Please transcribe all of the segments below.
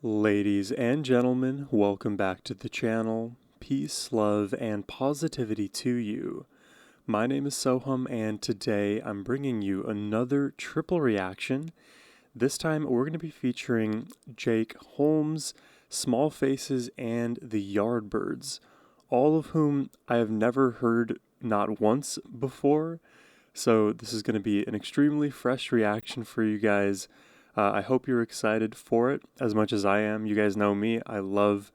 Ladies and gentlemen, welcome back to the channel. Peace, love, and positivity to you. My name is Sohum, and today I'm bringing you another triple reaction. This time we're going to be featuring Jake Holmes, Small Faces, and the Yardbirds, all of whom I have never heard not once before. So this is going to be an extremely fresh reaction for you guys. I hope you're excited for it as much as I am. You guys know me. I love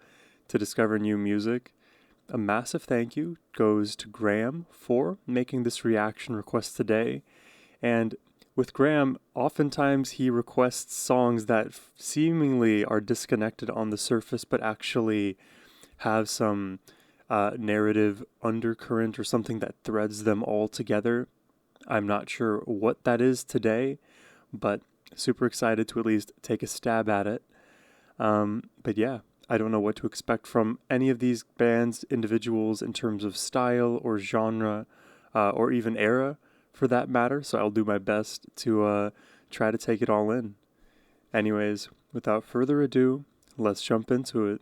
to discover new music. A massive thank you goes to Graham for making this reaction request today. And with Graham, oftentimes he requests songs that seemingly are disconnected on the surface, but actually have some narrative undercurrent or something that threads them all together. I'm not sure what that is today, but super excited to at least take a stab at it. But yeah, I don't know what to expect from any of these bands, individuals, in terms of style or genre, or even era for that matter. So I'll do my best to try to take it all in. Anyways, without further ado, let's jump into it.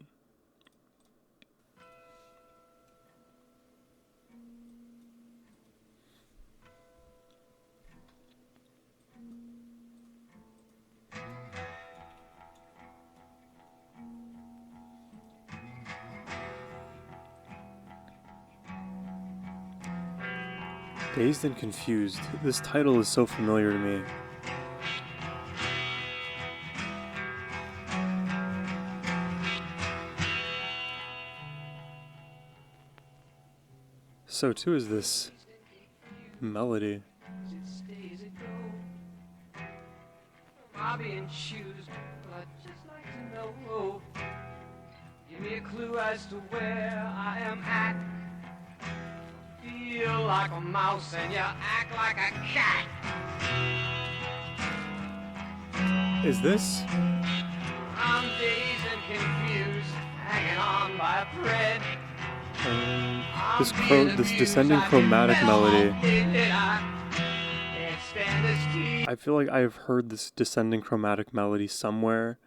Dazed and Confused. This title is so familiar to me. So too is this melody. Bobby shoes, but I'd just like to know. Give me a clue as to where I am at. Feel like a mouse and you act like a cat. Is this? I'm dazed and confused, hanging on by a thread. This descending chromatic melody. I feel like I've heard this descending chromatic melody somewhere.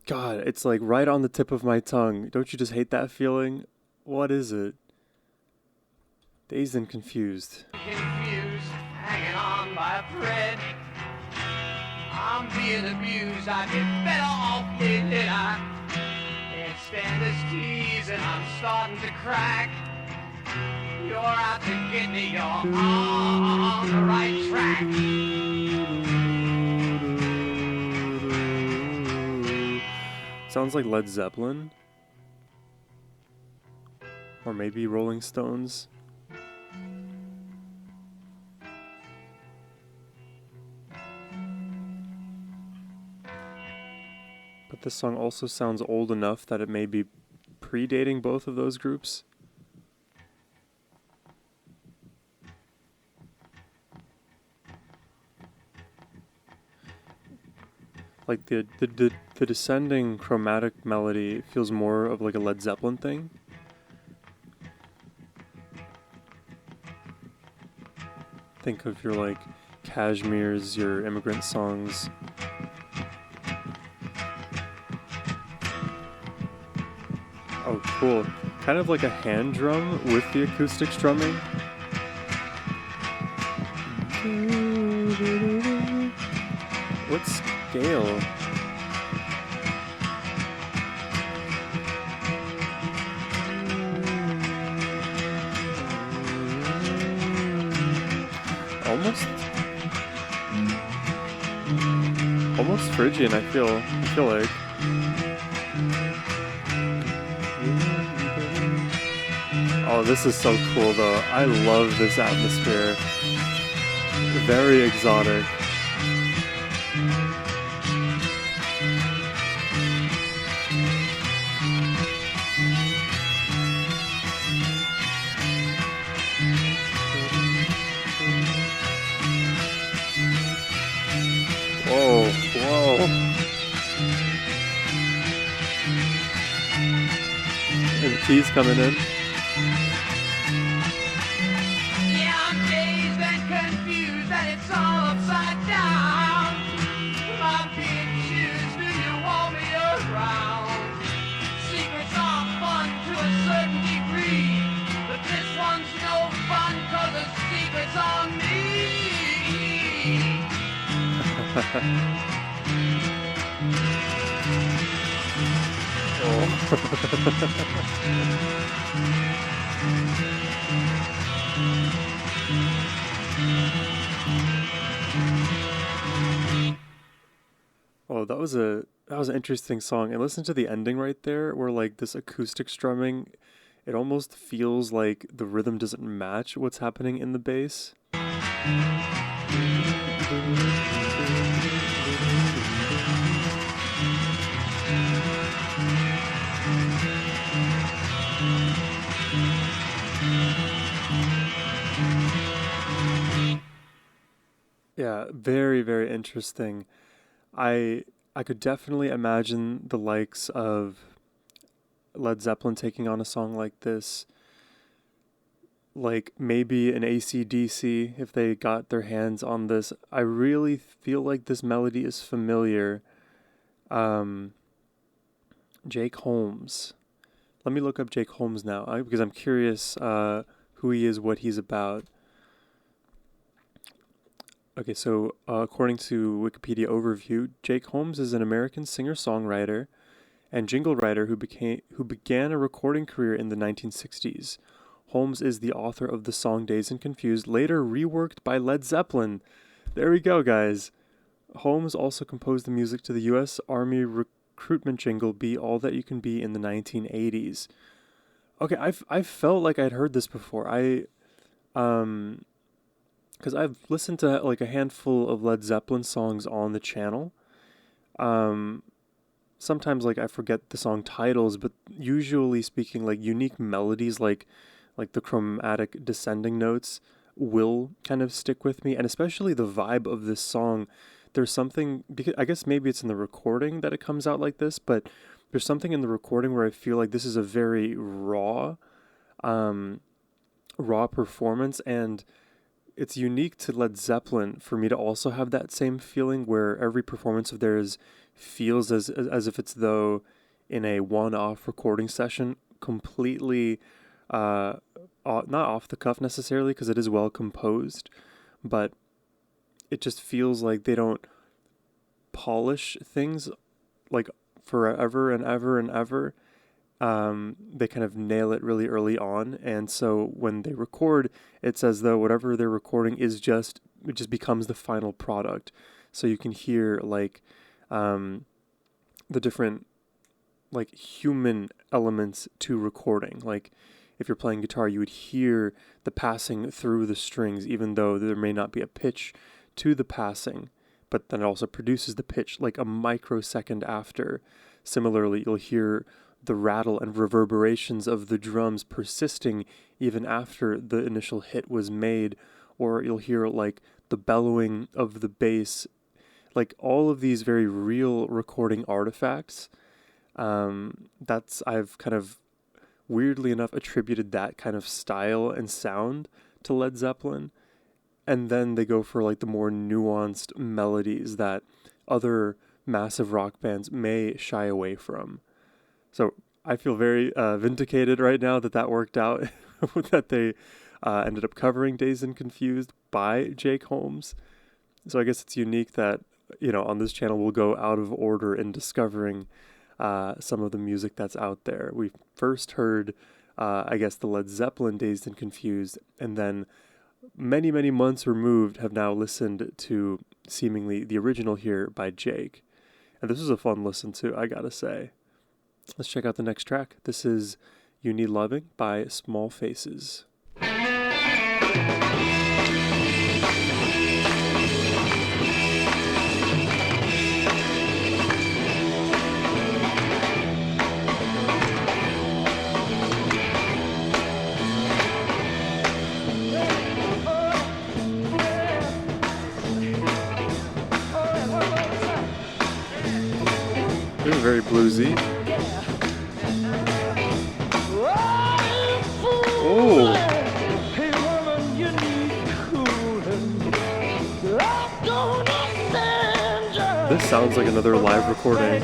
God, it's like right on the tip of my tongue. Don't you just hate that feeling? What is it? Dazed and Confused. Confused, hanging on by a thread. I'm being abused, I'd be better off dead. I can't stand this tease and I'm starting to crack. You're out to get me, you're on the right track. Sounds like Led Zeppelin. Or maybe Rolling Stones. But this song also sounds old enough that it may be predating both of those groups. Like the descending chromatic melody feels more of like a Led Zeppelin thing. Think of your like Kashmir's, your immigrant songs. Oh, cool. Kind of like a hand drum with the acoustic strumming. What scale? Almost Phrygian, I feel like. Oh, this is so cool though. I love this atmosphere. Very exotic. Whoa. And the keys coming in. Yeah, I'm dazed and confused and it's all upside down. My Oh, that was an interesting song. And listen to the ending right there, where like this acoustic strumming, it almost feels like the rhythm doesn't match what's happening in the bass. Yeah, very, very interesting. I I could definitely imagine the likes of Led Zeppelin taking on a song like this, like maybe an AC/DC if they got their hands on this. I really feel like this melody is familiar. Um, Jake Holmes. Let me look up Jake Holmes now because I'm curious who he is, what he's about. Okay, so according to Wikipedia overview, Jake Holmes is an American singer-songwriter and jingle writer who began a recording career in the 1960s. Holmes is the author of the song Dazed and Confused, later reworked by Led Zeppelin. There we go, guys. Holmes also composed the music to the U.S. Army recruitment jingle Be All That You Can Be in the 1980s. Okay, I felt like I'd heard this before. Um because I've listened to like a handful of Led Zeppelin songs on the channel. Um Sometimes like I forget the song titles, but usually speaking like unique melodies like the chromatic descending notes will kind of stick with me, and especially the vibe of this song. There's something, because I guess maybe it's in the recording that it comes out like this, but there's something in the recording where I feel like this is a very um raw performance, and it's unique to Led Zeppelin for me to also have that same feeling where every performance of theirs feels as if it's though in a one-off recording session, completely uh, not off the cuff necessarily because it is well composed, but it just feels like they don't polish things like forever and ever and ever. They kind of nail it really early on, and so when they record, it's as though whatever they're recording is just it just becomes the final product. So you can hear like the different like human elements to recording. Like if you're playing guitar, you would hear the passing through the strings, even though there may not be a pitch to the passing, but then it also produces the pitch like a microsecond after. Similarly, you'll hear the rattle and reverberations of the drums persisting even after the initial hit was made, or you'll hear like the bellowing of the bass, like all of these very real recording artifacts. That's I've kind of weirdly enough attributed that kind of style and sound to Led Zeppelin, and then they go for like the more nuanced melodies that other massive rock bands may shy away from. So I feel very vindicated right now that that worked out, that they ended up covering Dazed and Confused by Jake Holmes. So I guess it's unique that, you know, on this channel we'll go out of order in discovering some of the music that's out there. We first heard, I guess, the Led Zeppelin Dazed and Confused, and then many, many months removed have now listened to seemingly the original here by Jake. And this was a fun listen too, I gotta say. Let's check out the next track. This is You Need Loving by Small Faces. They're very bluesy. Oh! This sounds like another live recording.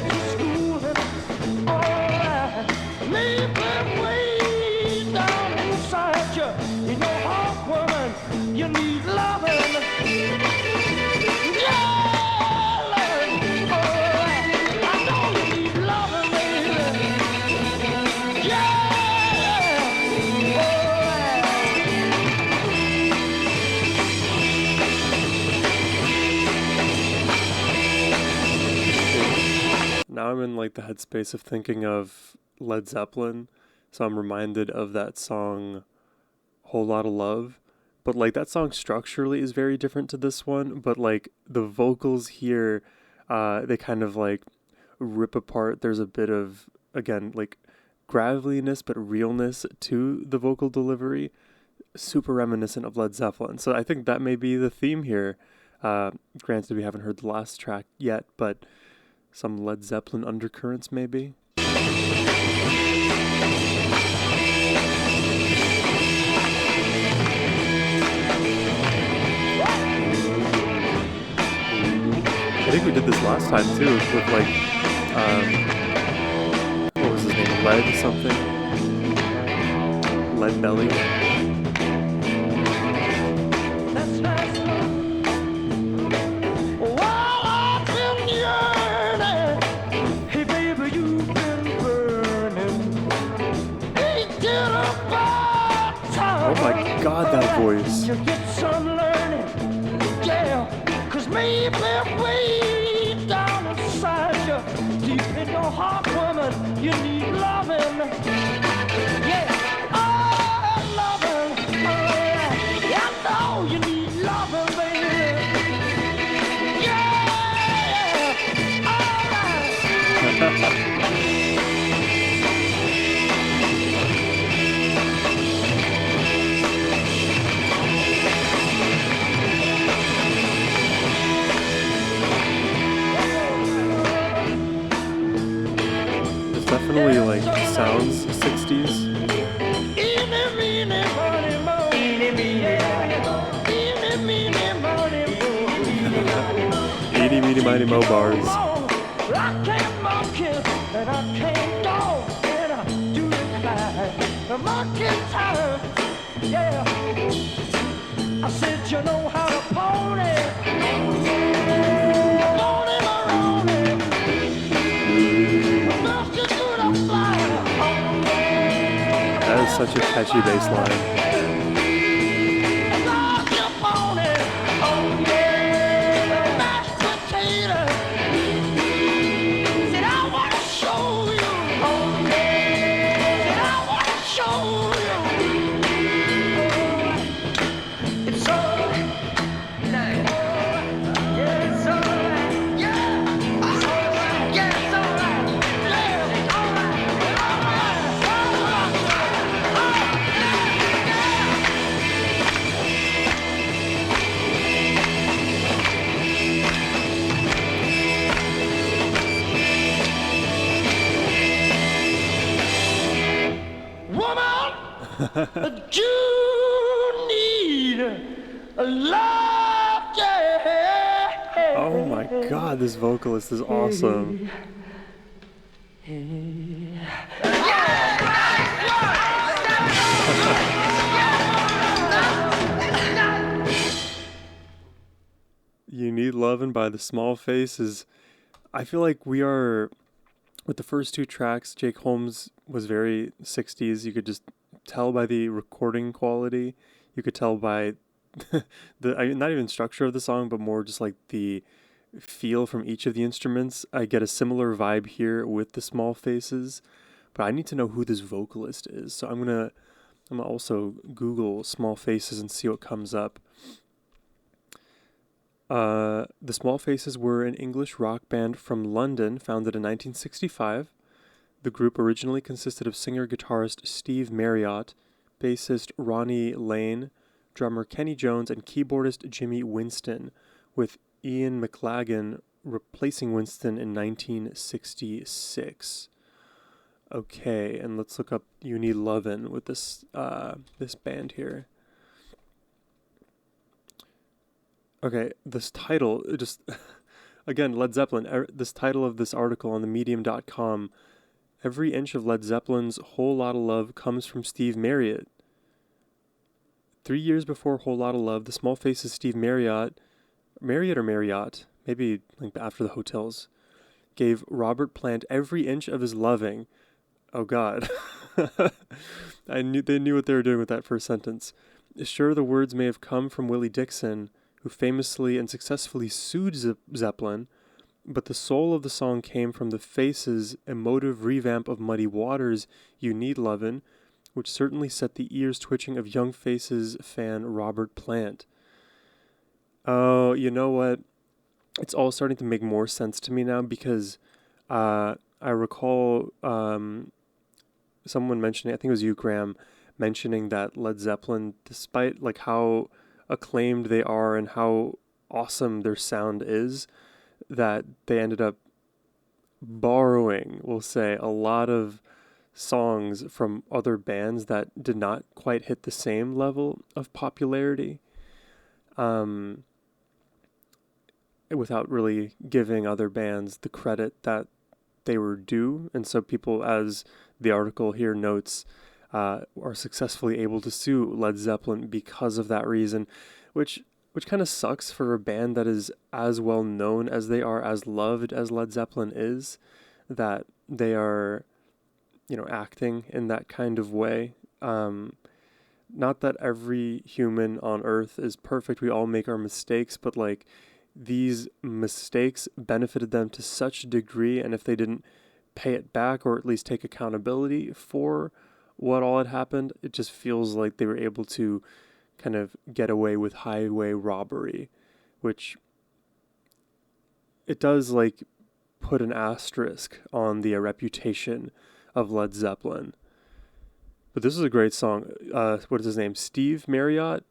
now I'm in like the headspace of thinking of Led Zeppelin, so I'm reminded of that song Whole Lot of Love. But like that song structurally is very different to this one, but like the vocals here, they kind of like rip apart. There's a bit of, again, like graveliness but realness to the vocal delivery, super reminiscent of Led Zeppelin. So I think that may be the theme here. Granted, we haven't heard the last track yet, but some Led Zeppelin undercurrents maybe. I think we did this last time too with like, what was his name? Lead something? Lead Belly? Oh my god, that voice. You get some learning, yeah, 'cause maybe way down inside you, deep in your heart, woman, you need loving, yeah, oh, loving, oh, yeah, I know you need loving, baby, yeah, alright. Definitely like sounds 60s. Eeny, meeny, miny, mo bars. I can't mock it, and I can't go, and I do it right. The monkey time, yeah. I said you know how to pony. Pony maroney. That is such a catchy bass line. You need love, yeah. Oh my god, this vocalist is awesome. You Need Lovin' by The Small Faces. I feel like we are, with the first two tracks, Jake Holmes was very 60s. You could just tell by the recording quality. You could tell by not even structure of the song, but more just like the feel from each of the instruments. I get a similar vibe here with The Small Faces, but I need to know who this vocalist is. So I'm gonna also Google Small Faces and see what comes up. The Small Faces were an English rock band from London, founded in 1965. The group originally consisted of singer-guitarist Steve Marriott, bassist Ronnie Lane, drummer Kenny Jones, and keyboardist Jimmy Winston, with Ian McLagan replacing Winston in 1966. Okay, and let's look up You Need Lovin' with this band here. Okay, this title, just, again, Led Zeppelin, this title of this article on the medium.com, every inch of Led Zeppelin's Whole Lot of Love comes from Steve Marriott. 3 years before Whole Lot of Love, the Small Faces' Steve Marriott, maybe like after the hotels, gave Robert Plant every inch of his loving. Oh God. They knew what they were doing with that first sentence. Sure, the words may have come from Willie Dixon, who famously and successfully sued Zeppelin, but the soul of the song came from the Faces' emotive revamp of Muddy Waters' You Need Lovin', which certainly set the ears twitching of Young Faces fan Robert Plant. Oh, you know what? It's all starting to make more sense to me now because I recall someone mentioning, I think it was you, Graham, mentioning that Led Zeppelin, despite like how acclaimed they are and how awesome their sound is, that they ended up borrowing, we'll say, a lot of songs from other bands that did not quite hit the same level of popularity, without really giving other bands the credit that they were due. And so people, as the article here notes, are successfully able to sue Led Zeppelin because of that reason, which kind of sucks for a band that is as well known as they are, as loved as Led Zeppelin is, that they are, acting in that kind of way. Not that every human on earth is perfect. We all make our mistakes, but like these mistakes benefited them to such a degree, and if they didn't pay it back or at least take accountability for what all had happened, it just feels like they were able to kind of get away with highway robbery, which it does like put an asterisk on the reputation of Led Zeppelin. But this is a great song. What is his name? Steve Marriott.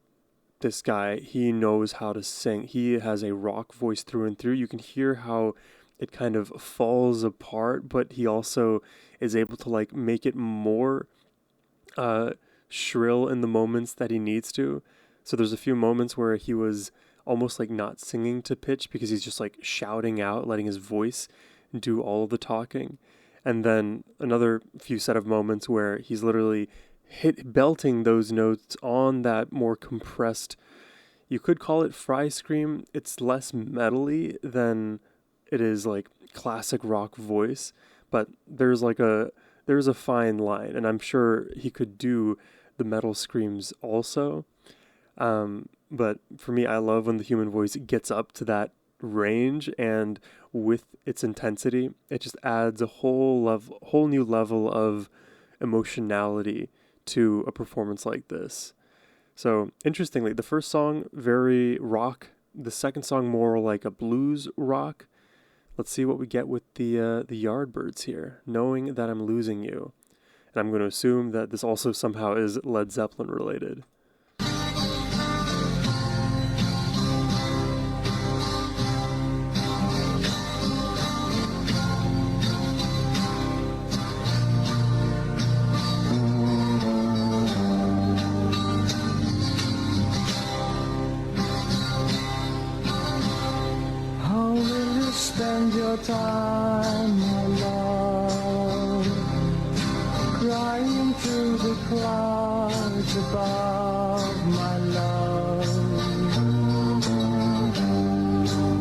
This guy, he knows how to sing. He has a rock voice through and through. You can hear how it kind of falls apart, but he also is able to like make it more shrill in the moments that he needs to. So there's a few moments where he was almost like not singing to pitch because he's just like shouting out, letting his voice do all of the talking. And then another few set of moments where he's literally belting those notes on that more compressed, you could call it fry scream. It's less metally than it is like classic rock voice, but there's a fine line, and I'm sure he could do the metal screams also. But for me, I love when the human voice gets up to that range, and with its intensity, it just adds a whole new level of emotionality to a performance like this. So interestingly, the first song, very rock, the second song more like a blues rock. Let's see what we get with the Yardbirds here, Knowing That I'm Losing You. And I'm going to assume that this also somehow is Led Zeppelin related. Spend your time, my love, crying through the clouds above, my love.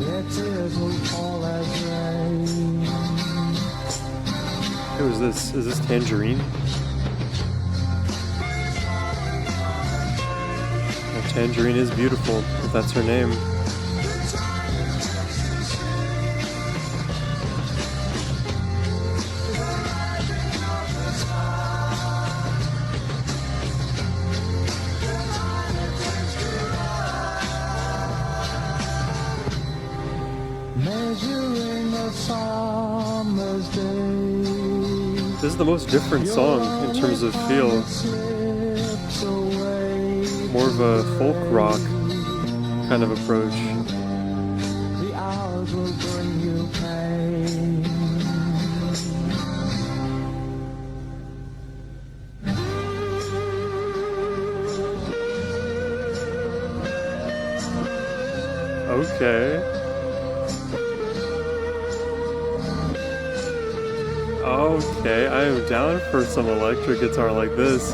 Their tears will fall as rain. Who is this? Is this Tangerine? Well, Tangerine is beautiful, if that's her name. This is the most different song in terms of feel. More of a folk rock kind of approach. The hours will bring you pain. Okay. Okay, I am down for some electric guitar like this.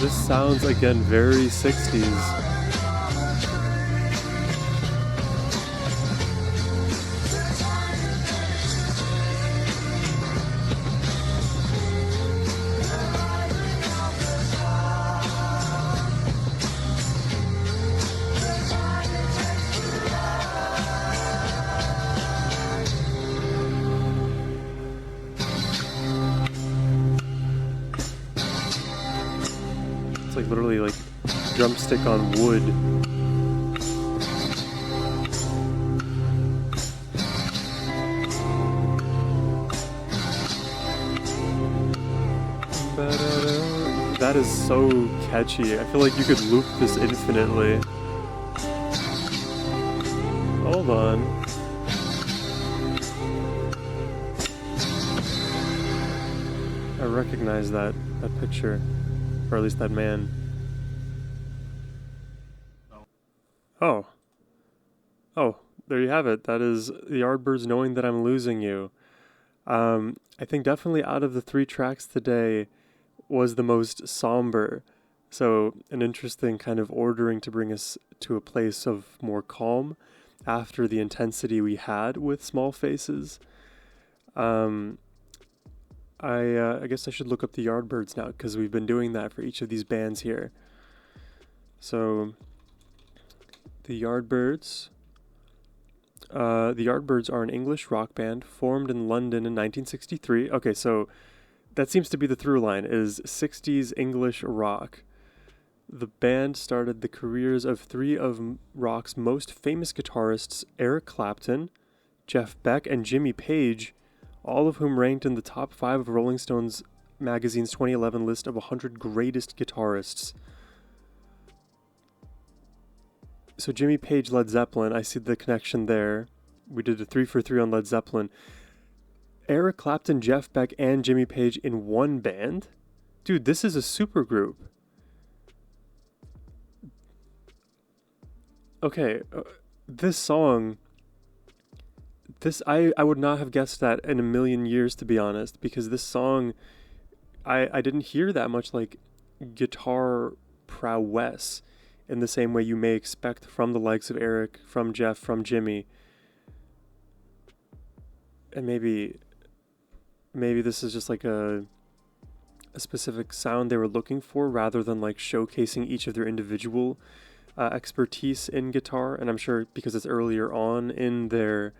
This sounds again very 60s. like literally like drumstick on wood. That is so catchy. I feel like you could loop this infinitely. Hold on. I recognize that picture, or at least that man. Oh. Oh, there you have it. That is the Yardbirds knowing that I'm losing you. I think definitely out of the 3 tracks today was the most somber. So an interesting kind of ordering to bring us to a place of more calm after the intensity we had with Small Faces. I guess I should look up the Yardbirds now because we've been doing that for each of these bands here. So the Yardbirds. The Yardbirds are an English rock band formed in London in 1963. Okay, so that seems to be the through line, is 60s English rock. The band started the careers of 3 of rock's most famous guitarists, Eric Clapton, Jeff Beck, and Jimmy Page, all of whom ranked in the top 5 of Rolling Stone's magazine's 2011 list of 100 greatest guitarists. So Jimmy Page, Led Zeppelin, I see the connection there. We did a 3 for 3 on Led Zeppelin. Eric Clapton, Jeff Beck, and Jimmy Page in one band? Dude, this is a super group. Okay, this song, I would not have guessed that in a million years, to be honest, because this song, I didn't hear that much like guitar prowess in the same way you may expect from the likes of Eric, from Jeff, from Jimmy. And maybe this is just like a specific sound they were looking for rather than like showcasing each of their individual expertise in guitar. And I'm sure because it's earlier on in their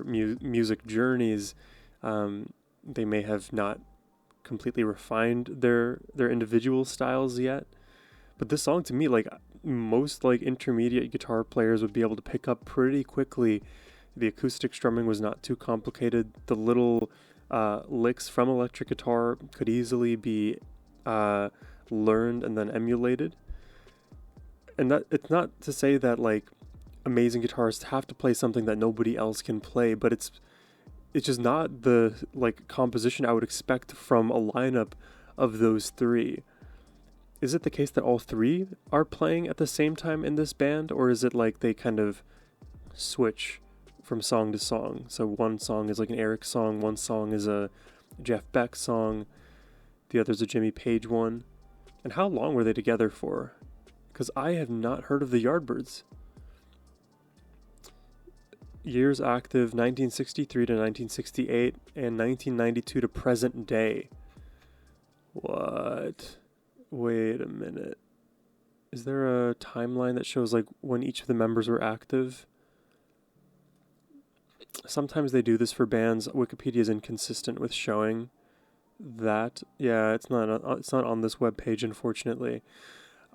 music journeys, they may have not completely refined their individual styles yet. But this song, to me, like most like intermediate guitar players would be able to pick up pretty quickly. The acoustic strumming was not too complicated. The little licks from electric guitar could easily be learned and then emulated. And that it's not to say that like amazing guitarists have to play something that nobody else can play, but it's just not the like composition I would expect from a lineup of those 3. Is it the case that all 3 are playing at the same time in this band, or is it like they kind of switch from song to song? So one song is like an Eric song, one song is a Jeff Beck song, the other's a Jimmy Page one. And how long were they together for? Because I have not heard of the Yardbirds. Years active, 1963 to 1968, and 1992 to present day. What? Wait a minute. Is there a timeline that shows like when each of the members were active? Sometimes they do this for bands. Wikipedia is inconsistent with showing that. Yeah, it's not on this webpage, unfortunately.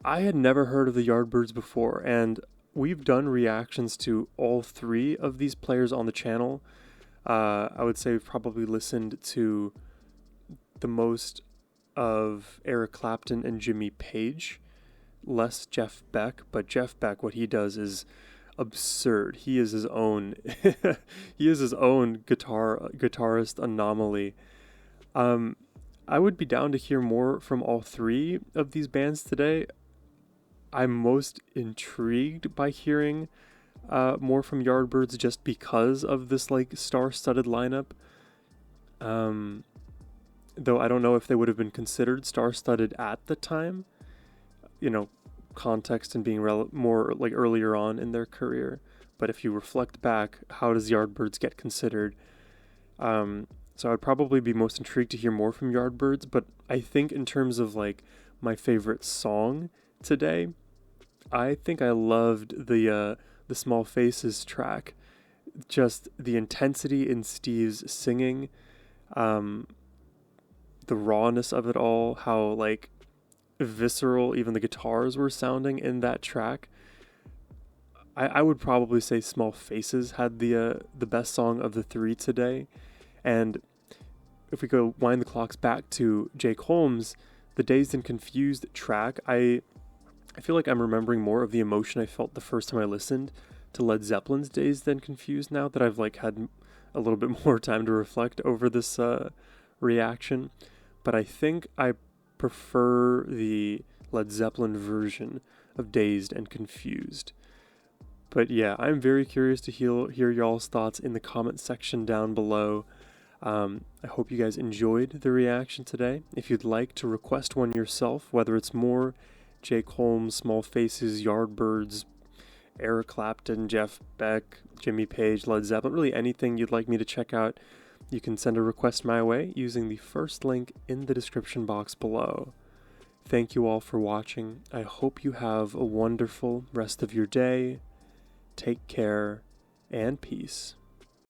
I had never heard of the Yardbirds before, and we've done reactions to all 3 of these players on the channel. I would say we've probably listened to the most of Eric Clapton and Jimmy Page, less Jeff Beck, but Jeff Beck, what he does is absurd. He is his own guitarist anomaly. I would be down to hear more from all 3 of these bands today. I'm most intrigued by hearing more from Yardbirds just because of this like star-studded lineup. Though I don't know if they would have been considered star-studded at the time. You know, context and being more like earlier on in their career. But if you reflect back, how does Yardbirds get considered? So I'd probably be most intrigued to hear more from Yardbirds. But I think in terms of like my favorite song today, I think I loved the Small Faces track. Just the intensity in Steve's singing, the rawness of it all, how like visceral even the guitars were sounding in that track. I would probably say Small Faces had the best song of the three today. And if we go wind the clocks back to Jake Holmes, the Dazed and Confused track, I feel like I'm remembering more of the emotion I felt the first time I listened to Led Zeppelin's Dazed and Confused now that I've like had a little bit more time to reflect over this reaction. But I think I prefer the Led Zeppelin version of Dazed and Confused. But yeah, I'm very curious to hear y'all's thoughts in the comment section down below. I hope you guys enjoyed the reaction today. If you'd like to request one yourself, whether it's more Jake Holmes, Small Faces, Yardbirds, Eric Clapton, Jeff Beck, Jimmy Page, Led Zeppelin, really anything you'd like me to check out, you can send a request my way using the first link in the description box below. Thank you all for watching. I hope you have a wonderful rest of your day. Take care and peace.